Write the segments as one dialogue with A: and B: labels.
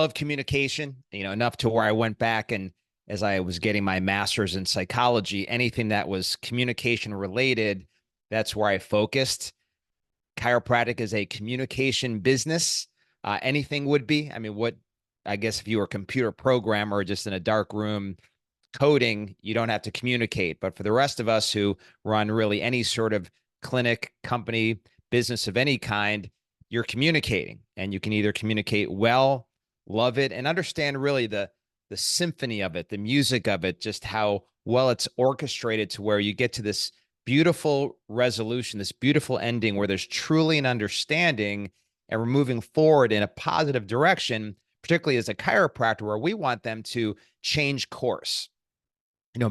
A: love communication, enough to where I went back and as I was getting my master's in psychology, anything that was communication related, that's where I focused. Chiropractic is a communication business. Anything would be. I mean, I guess if you were a computer programmer or just in a dark room coding, you don't have to communicate. But for the rest of us who run really any sort of clinic, company, business of any kind, you're communicating, and you can either communicate well, love it, and understand really the symphony of it, the music of it, just how well it's orchestrated to where you get to this beautiful resolution, this beautiful ending where there's truly an understanding and we're moving forward in a positive direction, particularly as a chiropractor, where we want them to change course.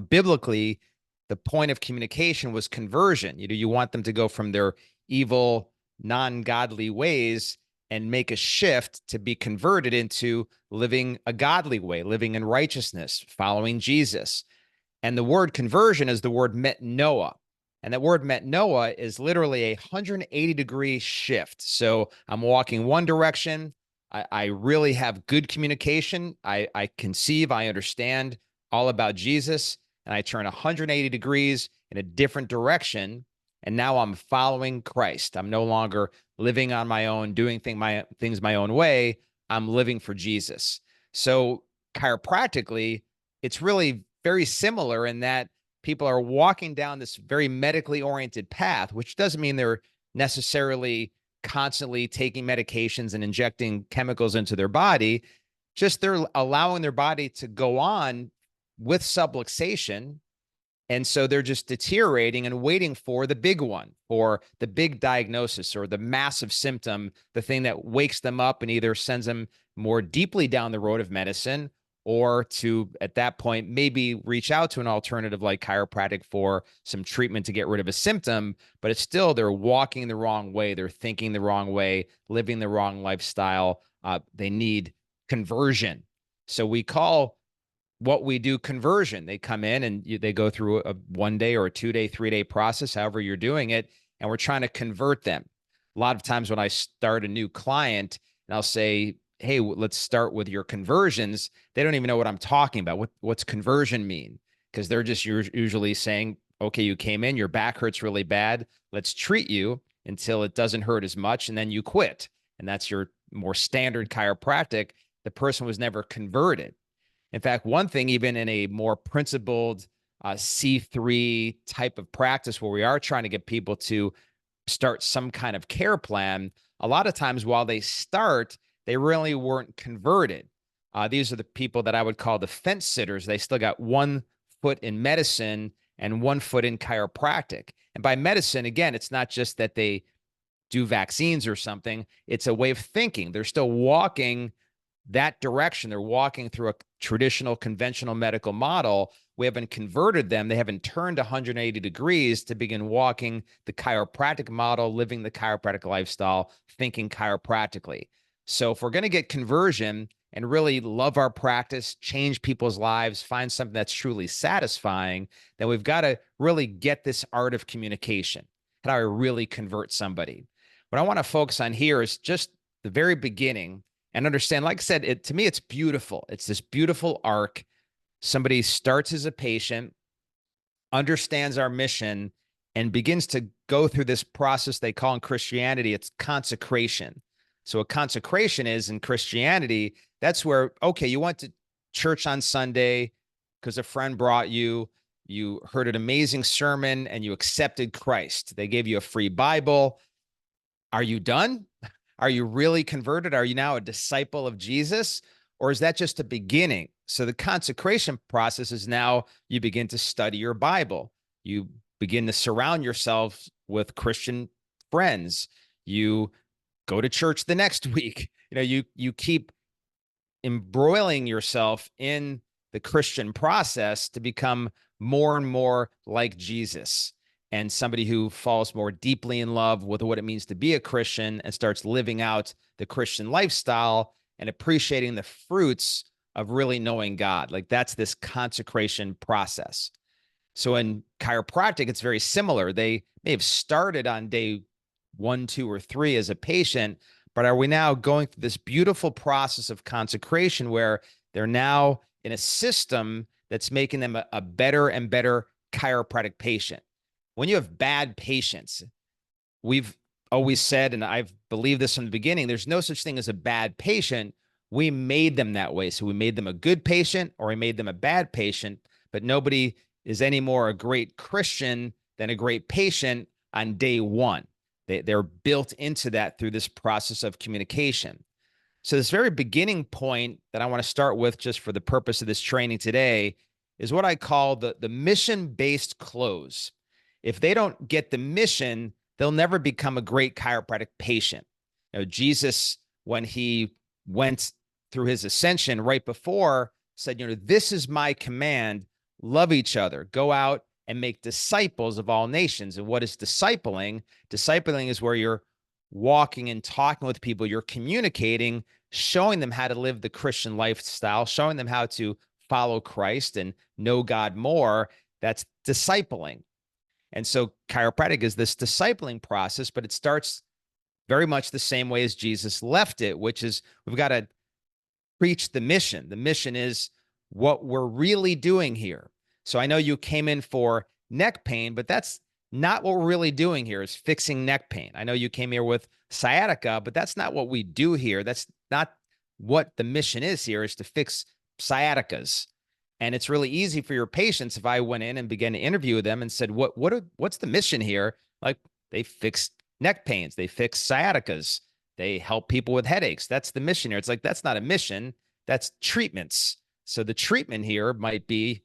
A: Biblically, the point of communication was conversion. You want them to go from their evil, non-godly ways and make a shift to be converted into living a godly way, living in righteousness, following Jesus. And the word conversion is the word metanoia. And that word metanoia is literally a 180-degree shift. So I'm walking one direction. I really have good communication. I conceive, I understand all about Jesus, and I turn 180 degrees in a different direction. And now I'm following Christ. I'm no longer living on my own, doing things my own way. I'm living for Jesus. So chiropractically, it's really very similar in that people are walking down this very medically oriented path, which doesn't mean they're necessarily constantly taking medications and injecting chemicals into their body. Just they're allowing their body to go on with subluxation. And so they're just deteriorating and waiting for the big one, or the big diagnosis, or the massive symptom, the thing that wakes them up and either sends them more deeply down the road of medicine, or to, at that point, maybe reach out to an alternative like chiropractic for some treatment to get rid of a symptom. But it's still, they're walking the wrong way. They're thinking the wrong way, living the wrong lifestyle. They need conversion. So we call what we do conversion. They come in and they go through a 1 day or a 2 day, 3 day process, however you're doing it. And we're trying to convert them. A lot of times when I start a new client and I'll say, hey, let's start with your conversions, they don't even know what I'm talking about. What's conversion mean? Because they're just usually saying, okay, you came in, your back hurts really bad. Let's treat you until it doesn't hurt as much. And then you quit. And that's your more standard chiropractic. The person was never converted. In fact, one thing, even in a more principled C3 type of practice where we are trying to get people to start some kind of care plan, a lot of times while they start, they really weren't converted. These are the people that I would call the fence sitters. They still got 1 foot in medicine and 1 foot in chiropractic. And by medicine, again, it's not just that they do vaccines or something. It's a way of thinking. They're still walking that direction. They're walking through a traditional, conventional medical model. We haven't converted them. They haven't turned 180 degrees to begin walking the chiropractic model, living the chiropractic lifestyle, thinking chiropractically. So if we're going to get conversion and really love our practice, change people's lives, find something that's truly satisfying, then we've got to really get this art of communication. How do I really convert somebody? What I want to focus on here is just the very beginning and understand, like I said, to me, it's beautiful. It's this beautiful arc. Somebody starts as a patient, understands our mission, and begins to go through this process they call in Christianity, it's consecration. So a consecration is in Christianity, that's where, okay, you went to church on Sunday because a friend brought you, you heard an amazing sermon, and you accepted Christ. They gave you a free Bible. Are you done? Are you really converted? Are you now a disciple of Jesus? Or is that just a beginning? So the consecration process is now you begin to study your Bible. You begin to surround yourself with Christian friends. You go to church the next week. You keep embroiling yourself in the Christian process to become more and more like Jesus, and somebody who falls more deeply in love with what it means to be a Christian and starts living out the Christian lifestyle and appreciating the fruits of really knowing God. Like, that's this consecration process. So in chiropractic, it's very similar. They may have started on day 1, 2, or 3 as a patient, but are we now going through this beautiful process of consecration where they're now in a system that's making them a better and better chiropractic patient? When you have bad patients, we've always said, and I've believed this from the beginning, there's no such thing as a bad patient. We made them that way. So we made them a good patient or we made them a bad patient, but nobody is any more a great Christian than a great patient on day one. They're built into that through this process of communication. So this very beginning point that I want to start with just for the purpose of this training today is what I call the mission-based close. If they don't get the mission, they'll never become a great chiropractic patient. Jesus, when he went through his ascension right before, said, this is my command, love each other, go out and make disciples of all nations. And what is discipling? Discipling is where you're walking and talking with people, you're communicating, showing them how to live the Christian lifestyle, showing them how to follow Christ and know God more. That's discipling. And so chiropractic is this discipling process, but it starts very much the same way as Jesus left it, which is we've got to preach the mission. The mission is what we're really doing here. So I know you came in for neck pain, but that's not what we're really doing here, is fixing neck pain. I know you came here with sciatica, but that's not what we do here. That's not what the mission is here, is to fix sciaticas. And it's really easy for your patients if I went in and began to interview them and said, what's the mission here? Like, they fix neck pains, they fix sciaticas, they help people with headaches. That's the mission here. It's like, that's not a mission, that's treatments. So the treatment here might be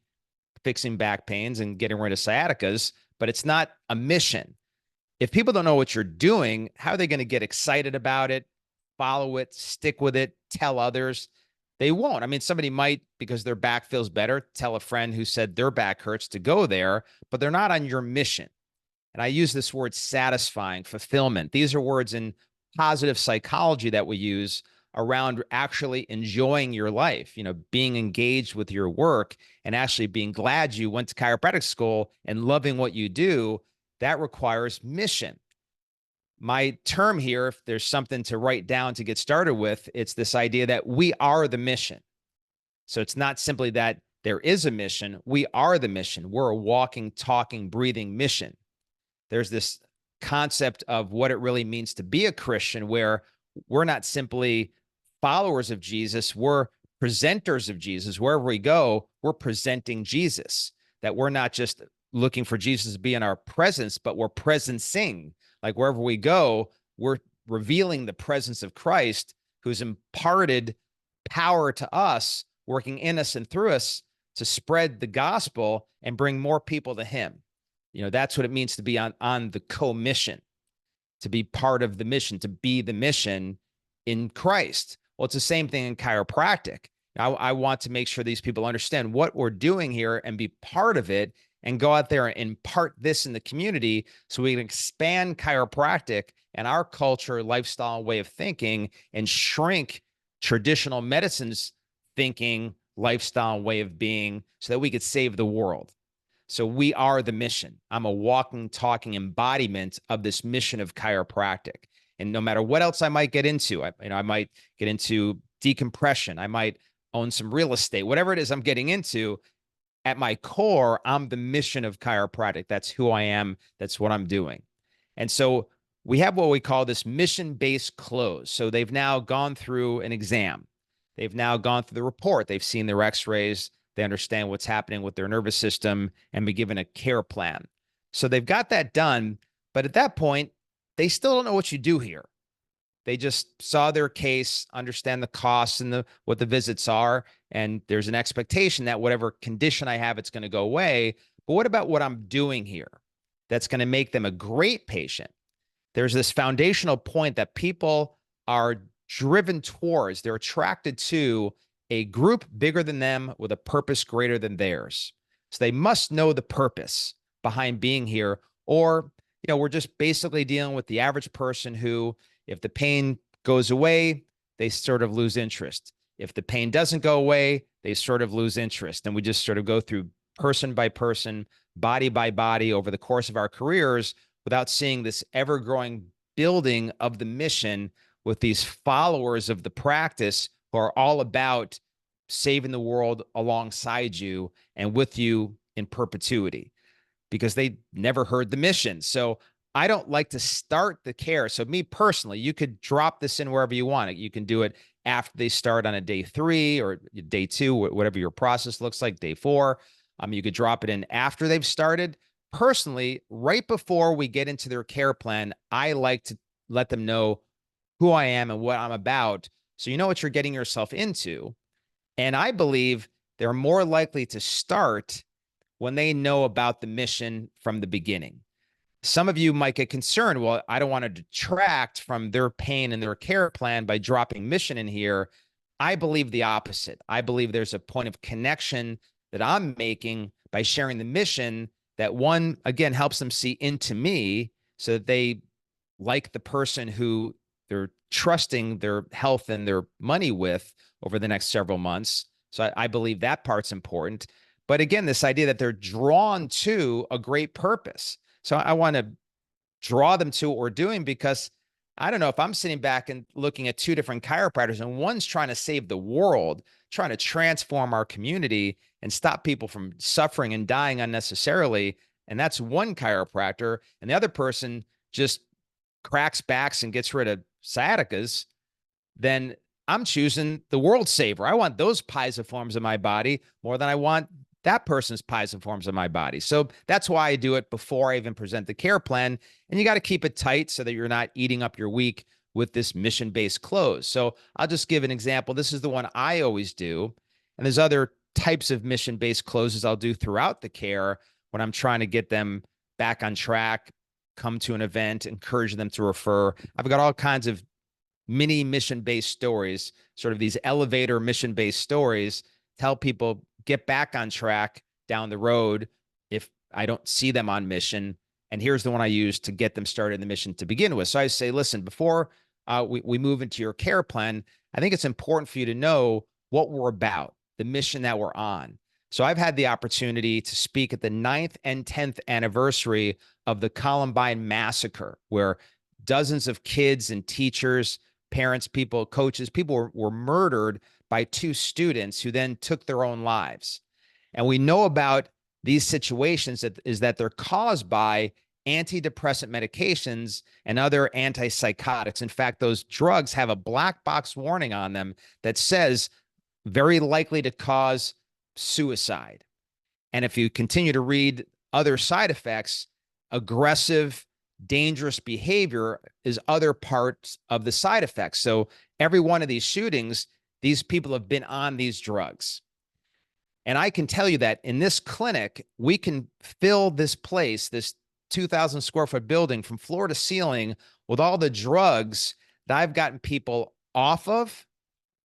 A: fixing back pains and getting rid of sciaticas, but it's not a mission. If people don't know what you're doing, how are they going to get excited about it, follow it, stick with it, tell others? They won't. I mean, somebody might, because their back feels better, tell a friend who said their back hurts to go there, but they're not on your mission. And I use this word satisfying, fulfillment. These are words in positive psychology that we use around actually enjoying your life, being engaged with your work and actually being glad you went to chiropractic school and loving what you do. That requires mission. My term here, if there's something to write down to get started with, it's this idea that we are the mission. So it's not simply that there is a mission. We are the mission. We're a walking, talking, breathing mission. There's this concept of what it really means to be a Christian, where we're not simply followers of Jesus, we're presenters of Jesus. Wherever we go, we're presenting Jesus, that we're not just looking for Jesus to be in our presence, but we're presencing. Like, wherever we go, we're revealing the presence of Christ, who's imparted power to us, working in us and through us to spread the gospel and bring more people to him. That's what it means to be on the co-mission, to be part of the mission, to be the mission in Christ. Well, it's the same thing in chiropractic. I want to make sure these people understand what we're doing here and be part of it and go out there and impart this in the community so we can expand chiropractic and our culture, lifestyle, way of thinking, and shrink traditional medicine's thinking, lifestyle, way of being, so that we could save the world. So we are the mission. I'm a walking, talking embodiment of this mission of chiropractic. And no matter what else I might get into, I might get into decompression, I might own some real estate, whatever it is I'm getting into, at my core, I'm the mission of chiropractic. That's who I am. That's what I'm doing. And so we have what we call this mission-based close. So they've now gone through an exam. They've now gone through the report. They've seen their x-rays. They understand what's happening with their nervous system and be given a care plan. So they've got that done. But at that point, they still don't know what you do here. They just saw their case, understand the costs and what the visits are, and there's an expectation that whatever condition I have, it's going to go away. But what about what I'm doing here that's going to make them a great patient? There's this foundational point that people are driven towards. They're attracted to a group bigger than them with a purpose greater than theirs. So they must know the purpose behind being here, or we're just basically dealing with the average person who, if the pain goes away, they sort of lose interest. If the pain doesn't go away, they sort of lose interest. And we just sort of go through person by person, body by body over the course of our careers without seeing this ever-growing building of the mission with these followers of the practice who are all about saving the world alongside you and with you in perpetuity, because they never heard the mission. So I don't like to start the care. So me personally, you could drop this in wherever you want. You can do it after they start on a day 3 or day 2, whatever your process looks like, day 4. You could drop it in after they've started. Personally, right before we get into their care plan, I like to let them know who I am and what I'm about, so you know what you're getting yourself into. And I believe they're more likely to start when they know about the mission from the beginning. Some of you might get concerned, well, I don't want to detract from their pain and their care plan by dropping mission in here. I believe the opposite. I believe there's a point of connection that I'm making by sharing the mission that, one, again, helps them see into me so that they like the person who they're trusting their health and their money with over the next several months. So I believe that part's important. But again, this idea that they're drawn to a great purpose. So I want to draw them to what we're doing, because I don't know if I'm sitting back and looking at 2 different chiropractors, and one's trying to save the world, trying to transform our community and stop people from suffering and dying unnecessarily. And that's one chiropractor. And the other person just cracks backs and gets rid of sciaticas. Then I'm choosing the world saver. I want those pisiforms in my body more than I want that person's pisiforms in my body. So that's why I do it before I even present the care plan. And you got to keep it tight so that you're not eating up your week with this mission-based close. So I'll just give an example. This is the one I always do. And there's other types of mission-based closes I'll do throughout the care when I'm trying to get them back on track, come to an event, encourage them to refer. I've got all kinds of mini mission-based stories, sort of these elevator mission-based stories to help people get back on track down the road if I don't see them on mission. And here's the one I use to get them started in the mission to begin with. So I say, listen, before we move into your care plan, I think it's important for you to know what we're about, the mission that we're on. So I've had the opportunity to speak at the 9th and 10th anniversary of the Columbine massacre, where dozens of kids and teachers, parents, people, coaches, people were murdered by 2 students who then took their own lives. And we know about these situations that they're caused by antidepressant medications and other antipsychotics. In fact, those drugs have a black box warning on them that says very likely to cause suicide. And if you continue to read other side effects, aggressive, dangerous behavior is other parts of the side effects. So every one of these shootings, these people have been on these drugs. And I can tell you that in this clinic, we can fill this place, this 2,000 square foot building, from floor to ceiling with all the drugs that I've gotten people off of,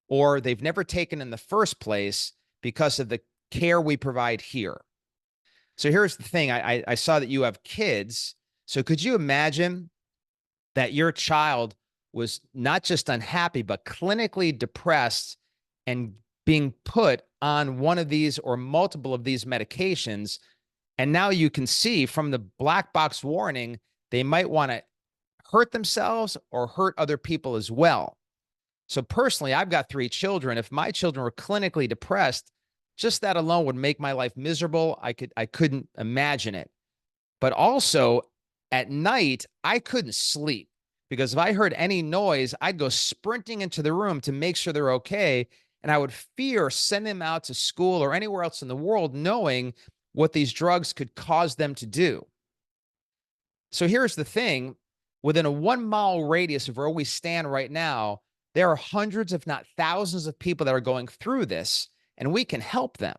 A: or they've never taken in the first place because of the care we provide here. So here's the thing. I saw that you have kids. So could you imagine that your child was not just unhappy, but clinically depressed and being put on one of these or multiple of these medications? And now you can see from the black box warning, they might want to hurt themselves or hurt other people as well. So personally, I've got 3 children. If my children were clinically depressed, just that alone would make my life miserable. I couldn't imagine it. But also at night, I couldn't sleep, because if I heard any noise, I'd go sprinting into the room to make sure they're okay. And I would fear sending them out to school or anywhere else in the world, knowing what these drugs could cause them to do. So here's the thing. Within a 1-mile radius of where we stand right now, there are hundreds, if not thousands, of people that are going through this, and we can help them.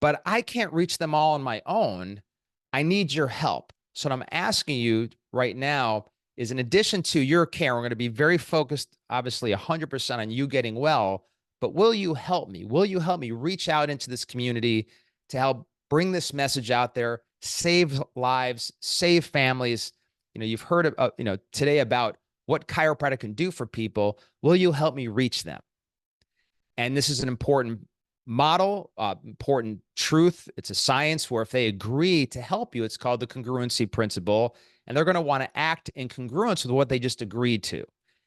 A: But I can't reach them all on my own. I need your help. So what I'm asking you right now is, in addition to your care, we're going to be very focused, obviously 100% on you getting well, but will you help me? Will you help me reach out into this community to help bring this message out there, save lives, save families? You know, you've heard today about what chiropractic can do for people. Will you help me reach them? And this is an important model, important truth. It's a science where if they agree to help you, it's called the congruency principle, and they're going to want to act in congruence with what they just agreed to.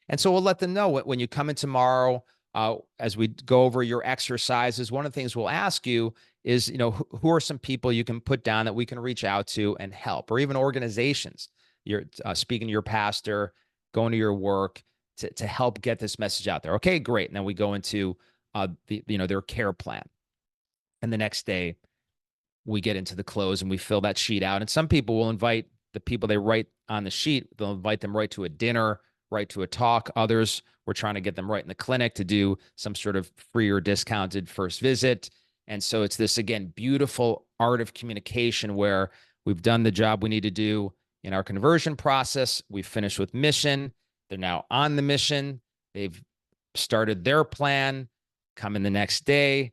A: And so we'll let them know when you come in tomorrow, as we go over your exercises, one of the things we'll ask you is, who are some people you can put down that we can reach out to and help, or even organizations. You're speaking to your pastor, going to your work to help get this message out there. Okay, great. And then we go into their care plan. And the next day, we get into the close and we fill that sheet out. And some people will invite the people they write on the sheet, they'll invite them right to a dinner, right to a talk. Others, we're trying to get them right in the clinic to do some sort of free or discounted first visit. And so it's this, again, beautiful art of communication where we've done the job we need to do in our conversion process. We've finished with mission. They're now on the mission. They've started their plan, come in the next day.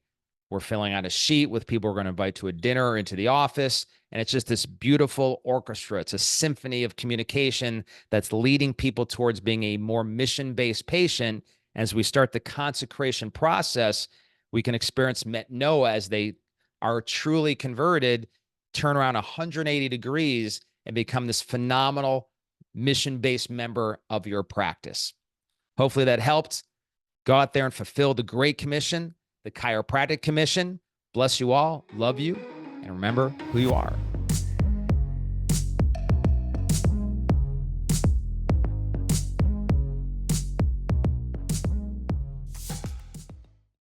A: We're filling out a sheet with people we're going to invite to a dinner or into the office. And it's just this beautiful orchestra. It's a symphony of communication that's leading people towards being a more mission-based patient. As we start the consecration process, we can experience metanoia as they are truly converted, turn around 180 degrees, and become this phenomenal mission-based member of your practice. Hopefully that helped. Go out there and fulfill the Great Commission, the Chiropractic Commission. Bless you all. Love you. And remember who you are.